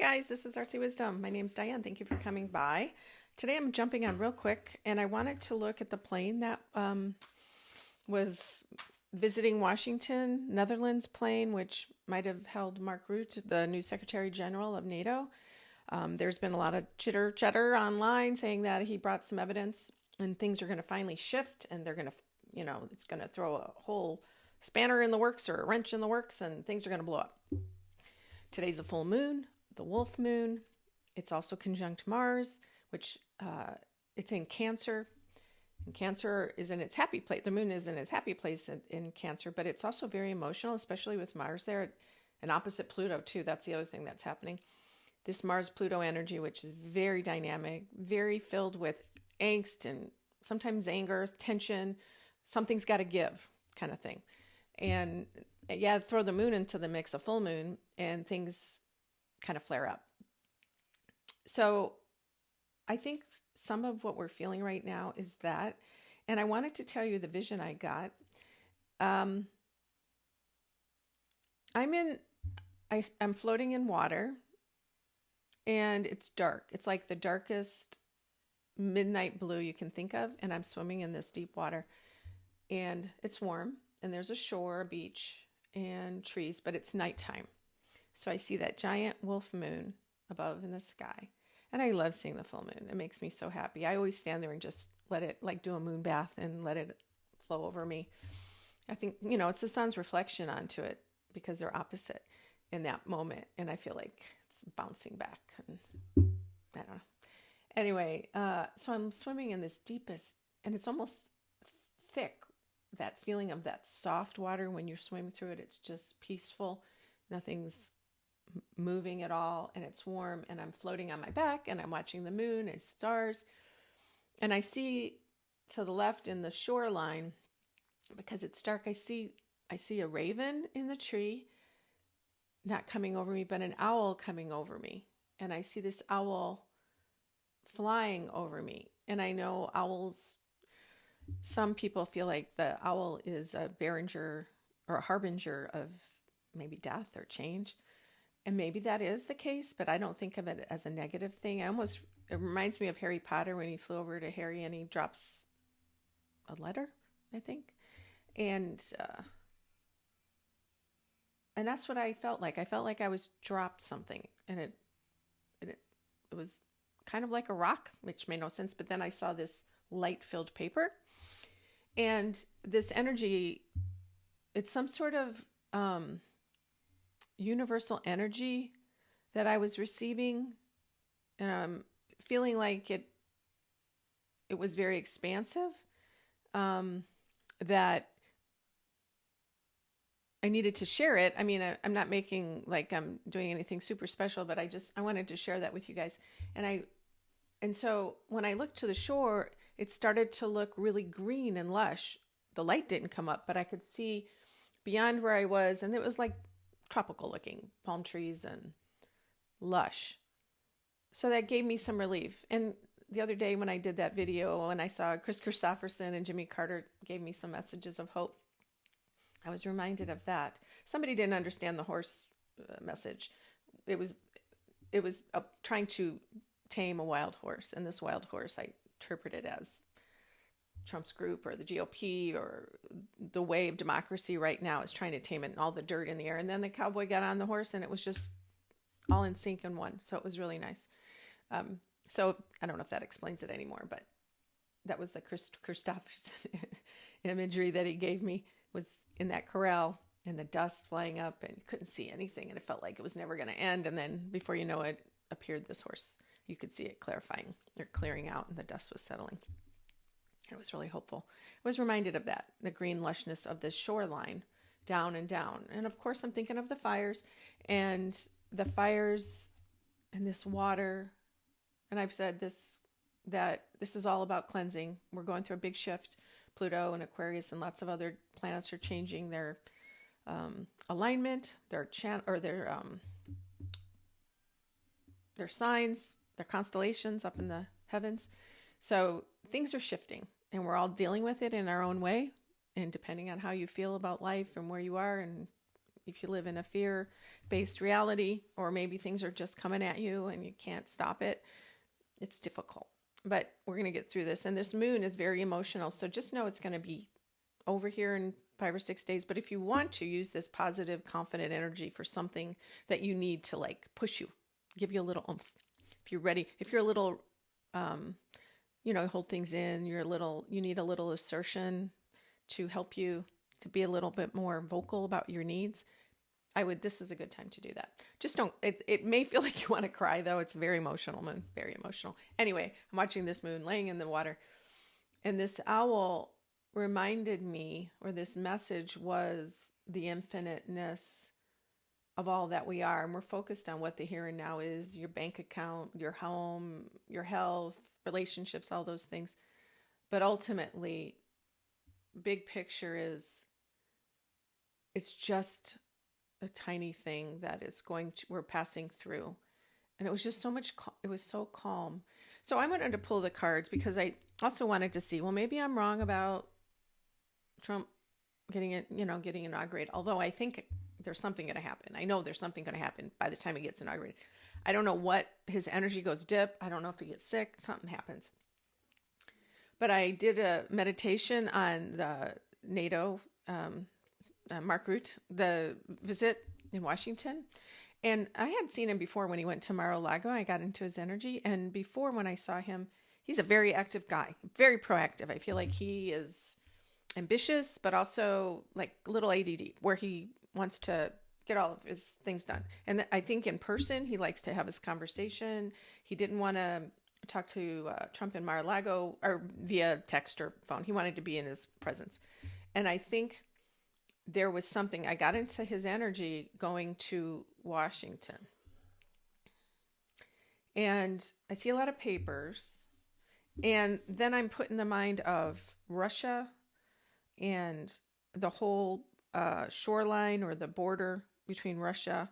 guys, this is ArtsyWisdom. My name's Diane. Thank you for coming by. Today I'm jumping on real quick, and I wanted to look at the plane that was visiting Washington, Netherlands plane, which might have held Mark Rutte, the new Secretary General of NATO. There's been a lot of chitter chatter online saying that he brought some evidence and things are going to finally shift, and they're going to, it's going to throw a whole spanner in the works or a wrench in the works, and things are going to blow up. Today's a full moon, the wolf moon. It's also conjunct Mars, which it's in Cancer. And Cancer is in its happy place. The moon is in its happy place in Cancer, but it's also very emotional, especially with Mars there, and opposite Pluto too. That's the other thing that's happening. This Mars-Pluto energy, which is very dynamic, very filled with angst and sometimes anger, tension, something's got to give kind of thing. And yeah, throw the moon into the mix, a full moon, and things kind of flare up. So I think some of what we're feeling right now is that, and I wanted to tell you the vision I got. I'm floating in water, and it's dark. It's like the darkest midnight blue you can think of, and I'm swimming in this deep water, and it's warm, and there's a shore, a beach, and trees, but it's nighttime. So I see that giant wolf moon above in the sky, and I love seeing the full moon. It makes me so happy. I always stand there and just let it, like, do a moon bath and let it flow over me. I think, it's the sun's reflection onto it because they're opposite in that moment, and I feel like it's bouncing back, and I don't know. Anyway, so I'm swimming in this deepest, and it's almost thick, that feeling of that soft water when you're swimming through it. It's just peaceful. Nothing's moving at all, and it's warm, and I'm floating on my back, and I'm watching the moon and stars, and I see to the left in the shoreline, because it's dark, I see a raven in the tree, not coming over me, but an owl coming over me, and I see this owl flying over me. And I know owls, some people feel like the owl is a bearinger or a harbinger of maybe death or change. And maybe that is the case, but I don't think of it as a negative thing. It reminds me of Harry Potter when he flew over to Harry and he drops a letter, I think. And that's what I felt like. I felt like I was dropped something, and it was kind of like a rock, which made no sense. But then I saw this light-filled paper, and this energy, it's some sort of universal energy that I was receiving, and I'm feeling like it was very expansive, that I needed to share it. I mean, I'm not making like I'm doing anything super special, but I wanted to share that with you guys. And so when I looked to the shore, it started to look really green and lush. The light didn't come up, but I could see beyond where I was, and it was like tropical looking palm trees and lush. So that gave me some relief. And the other day when I did that video and I saw Chris Christopherson and Jimmy Carter gave me some messages of hope, I was reminded of that. Somebody didn't understand the horse message. It was trying to tame a wild horse, and this wild horse I interpreted as Trump's group or the GOP or the way of democracy right now is trying to tame it, and all the dirt in the air. And then the cowboy got on the horse, and it was just all in sync in one. So it was really nice. So I don't know if that explains it anymore, but that was the Christopherson imagery that he gave me, was in that corral and the dust flying up, and you couldn't see anything, and it felt like it was never going to end. And then before you know it, appeared this horse. You could see it clarifying or clearing out, and the dust was settling. It was really hopeful. I was reminded of that, the green lushness of this shoreline, down and down. And of course, I'm thinking of the fires and this water. And I've said that this is all about cleansing. We're going through a big shift. Pluto and Aquarius and lots of other planets are changing their alignment, their signs, their constellations up in the heavens. So things are shifting, and we're all dealing with it in our own way. And depending on how you feel about life and where you are and if you live in a fear-based reality, or maybe things are just coming at you and you can't stop it, it's difficult. But we're going to get through this. And this moon is very emotional. So just know it's going to be over here in 5 or 6 days. But if you want to use this positive, confident energy for something that you need to like push you, give you a little oomph. If you're ready, if you're a little, hold things in, you need a little assertion to help you to be a little bit more vocal about your needs. This is a good time to do that. Just don't, it may feel like you want to cry though. It's very emotional, moon, very emotional. Anyway, I'm watching this moon laying in the water, and this owl reminded me, or this message was the infiniteness of all that we are. And we're focused on what the here and now is, your bank account, your home, your health, relationships, all those things. But ultimately, big picture is, it's just a tiny thing that is we're passing through. And it was just it was so calm. So I wanted to pull the cards because I also wanted to see, well, maybe I'm wrong about Trump getting inaugurated. Although I think there's something going to happen. I know there's something going to happen by the time he gets inaugurated. I don't know what, his energy goes dip. I don't know if he gets sick, something happens. But I did a meditation on the NATO, Mark Rutte, the visit in Washington. And I had seen him before when he went to Mar-a-Lago. I got into his energy. And before, when I saw him, he's a very active guy, very proactive. I feel like he is ambitious, but also like a little ADD, where he wants to get all of his things done. And I think in person, he likes to have his conversation. He didn't want to talk to Trump in Mar-a-Lago or via text or phone. He wanted to be in his presence. And I think there was something, I got into his energy going to Washington. And I see a lot of papers. And then I'm put in the mind of Russia and the whole shoreline or the border between Russia,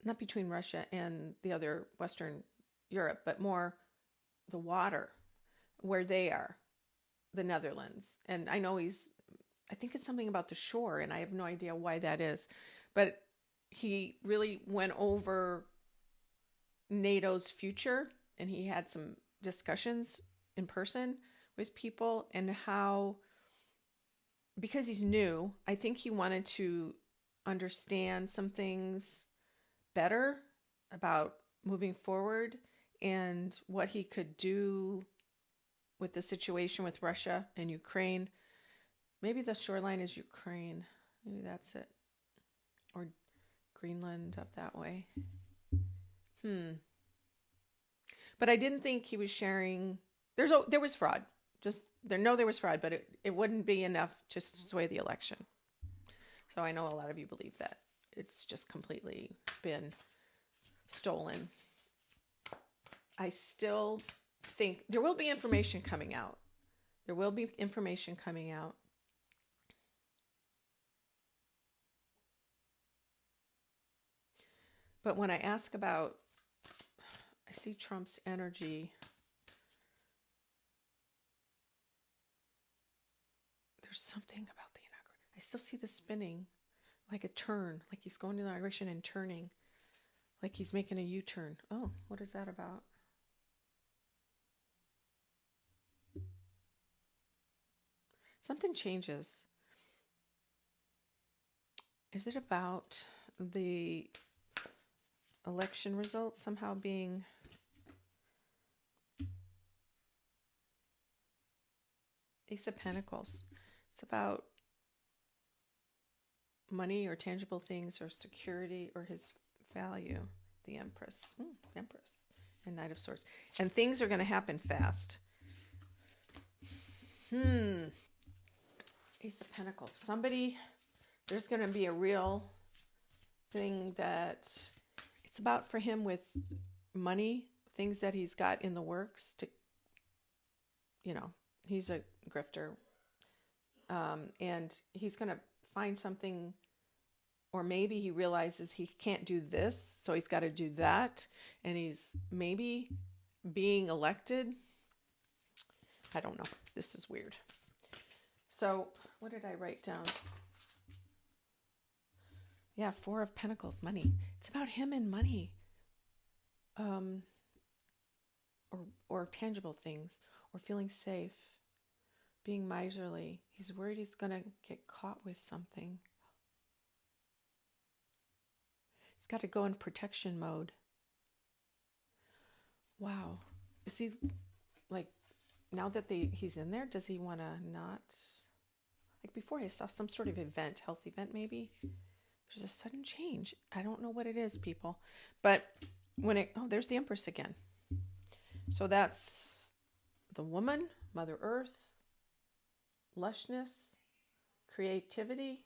not between Russia and the other Western Europe, but more the water where they are, the Netherlands. And I know I think it's something about the shore, and I have no idea why that is. But he really went over NATO's future, and he had some discussions in person with people, and how, because he's new, I think he wanted to understand some things better about moving forward and what he could do with the situation with Russia and Ukraine. Maybe the shoreline is Ukraine. Maybe that's it. Or Greenland up that way. But I didn't think he was sharing. There was fraud. There was fraud, but it wouldn't be enough to sway the election. So I know a lot of you believe that it's just completely been stolen. I still think there will be information coming out. There will be information coming out. But when I ask about, I see Trump's energy. There's something about the inauguration. I still see the spinning, like a turn, like he's going to the inauguration and turning, like he's making a U-turn. Oh, what is that about? Something changes. Is it about the election results somehow being Ace of Pentacles? It's about money or tangible things or security or his value. The Empress. Empress. And Knight of Swords. And things are going to happen fast. Ace of Pentacles. There's going to be a real thing that it's about for him with money, things that he's got in the works to, he's a grifter. And he's going to find something, or maybe he realizes he can't do this, so he's got to do that. And he's maybe being elected. I don't know. This is weird. So what did I write down? Yeah, Four of Pentacles, money. It's about him and money. Or tangible things, or feeling safe, being miserly. He's worried he's going to get caught with something. He's got to go in protection mode. Wow. Is he, like, now that he's in there, does he want to not? Like before, I saw some sort of event, health event maybe. There's a sudden change. I don't know what it is, people. But there's the Empress again. So that's the woman, Mother Earth, lushness, creativity,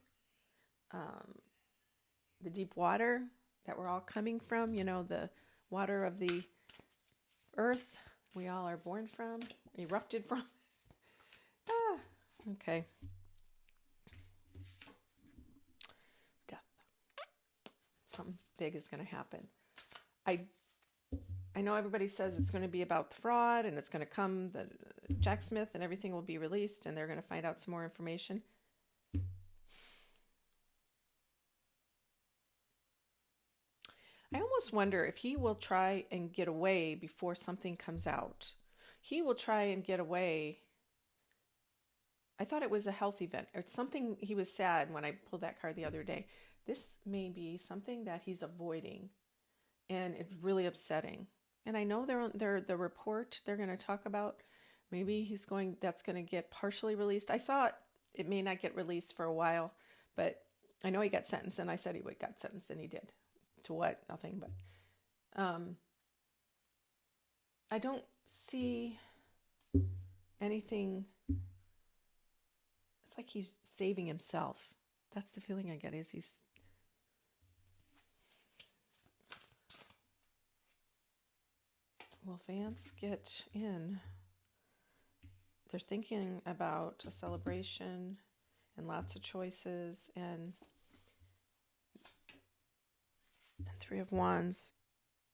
the deep water that we're all coming from, the water of the earth we all are born from, erupted from. Okay. Death. Something big is going to happen. I know everybody says it's going to be about the fraud and it's going to come, the Jack Smith, and everything will be released and they're going to find out some more information. I almost wonder if he will try and get away before something comes out. He will try and get away. I thought it was a health event. It's something, he was sad when I pulled that card the other day. This may be something that he's avoiding and it's really upsetting. And I know the report they're going to talk about, maybe that's going to get partially released. I saw it may not get released for a while, but I know he got sentenced, and I said he got sentenced, and he did. To what? Nothing, but I don't see anything. It's like he's saving himself. That's the feeling I get, is he's... Will Vance get in? They're thinking about a celebration and lots of choices and Three of Wands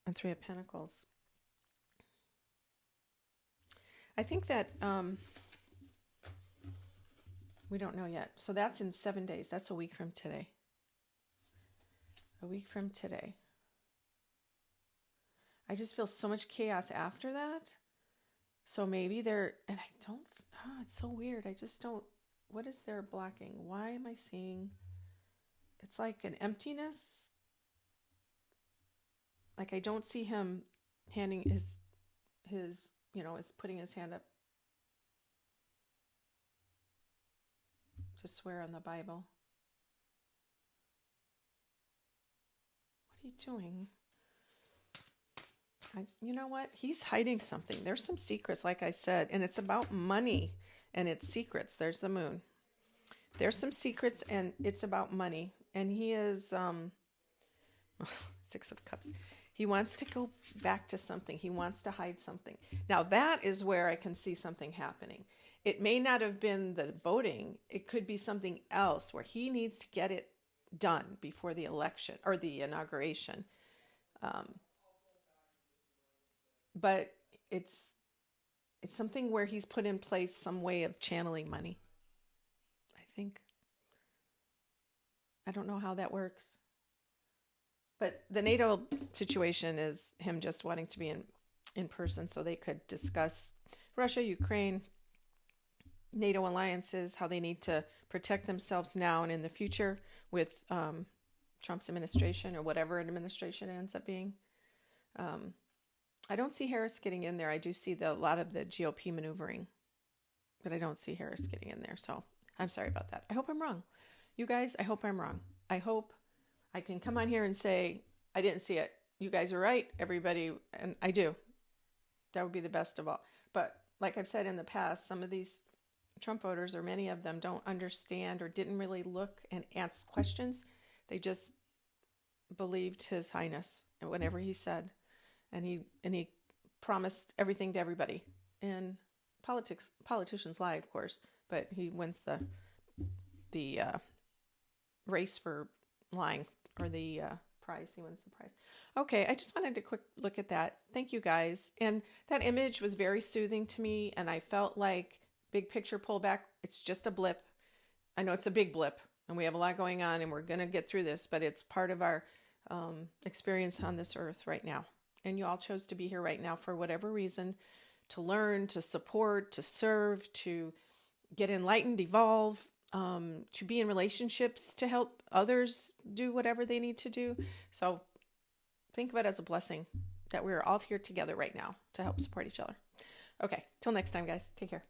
and Three of Pentacles. I think that we don't know yet. So that's in 7 days. That's a week from today. A week from today. I just feel so much chaos after that. So maybe and I don't, it's so weird. I just don't, what is there blocking? Why am I seeing, it's like an emptiness. Like I don't see him handing his is putting his hand up to swear on the Bible. What are you doing? You know what? He's hiding something. There's some secrets, like I said, and it's about money and it's secrets. There's the moon. There's some secrets and it's about money. And he is, Six of Cups. He wants to go back to something. He wants to hide something. Now that is where I can see something happening. It may not have been the voting. It could be something else where he needs to get it done before the election or the inauguration. But it's something where he's put in place some way of channeling money, I think. I don't know how that works. But the NATO situation is him just wanting to be in person so they could discuss Russia, Ukraine, NATO alliances, how they need to protect themselves now and in the future with Trump's administration or whatever administration it ends up being. I don't see Harris getting in there. I do see a lot of the GOP maneuvering, but I don't see Harris getting in there. So I'm sorry about that. I hope I'm wrong. You guys, I hope I'm wrong. I hope I can come on here and say, I didn't see it. You guys are right, everybody. And I do. That would be the best of all. But like I've said in the past, some of these Trump voters, or many of them, don't understand or didn't really look and ask questions. They just believed His Highness and whatever he said. And he promised everything to everybody. And politicians lie, of course, but he wins the race for lying, or the prize. He wins the prize. Okay, I just wanted to quick look at that. Thank you, guys. And that image was very soothing to me, and I felt like big picture pullback. It's just a blip. I know it's a big blip, And we have a lot going on, and we're going to get through this, but it's part of our experience on this earth right now. And you all chose to be here right now for whatever reason, to learn, to support, to serve, to get enlightened, evolve, to be in relationships, to help others do whatever they need to do. So think of it as a blessing that we're all here together right now to help support each other. Okay, till next time, guys. Take care.